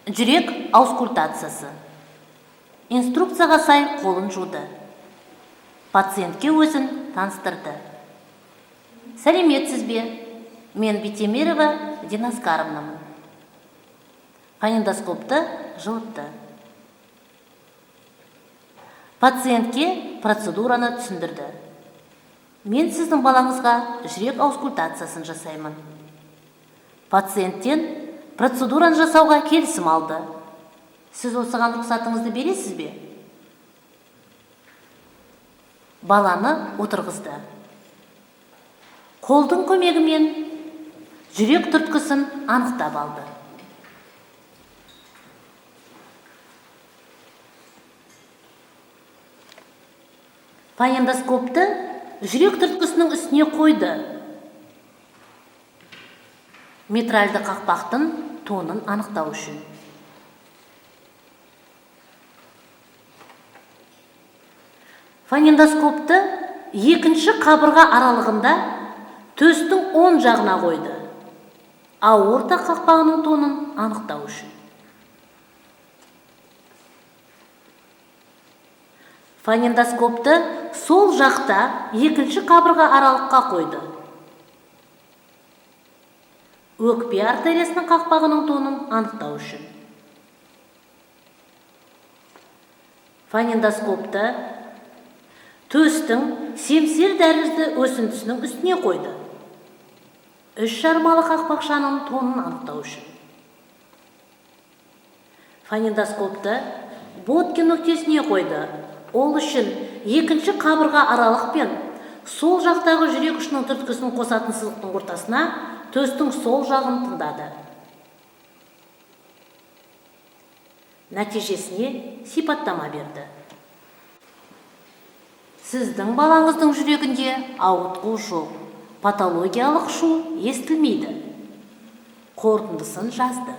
Жүрек аускультациясы. Инструкцияға сай қолын жуды. Пациентке өзін таныстырды. Сәлеметсіз бе? Мен Битемирова Динас Карымнамын. Фонендоскопты жылытты. Пациентке процедураны түсіндірді. Мен сіздің балаңызға жүрек аускультациясын жасаймын. Пациенттен процедураны жасауға келісім алды. Сіз осыған рұқсатыңызды бересіз бе? Баланы отырғызды. Қолдың көмегімен жүрек түрткісін анықтап алды. Фонендоскопты жүрек түрткісінің үстіне қойды. Митральды қақпақтың тонын анықтау үшін. Фонендоскопты екінші қабырға аралығында төстің оң жағына қойды. Аорта қақпағының тонын анықтау үшін. Фонендоскопты сол жақта екінші қабырға аралыққа қойды. Өкпе артериясының қақпағының тонын анықтау үшін. Фонендоскопты төстің семсер дәлізді өсіндісінің үстіне қойды. Үш жармалы қақпақшаның тонын анықтау үшін. Фонендоскопты Боткин нүктесіне қойды. Ол үшін екінші қабырға аралықпен сол жақтағы жүрек ұшының түрткісін қосатын сызықтың ортасына төстің сол жағын тыңдады. Нәтижесіне сипаттама берді. Сіздің балаңыздың жүрегінде ауытқу жоқ, патологиялық шу естілмейді. Қорытындысын жазды.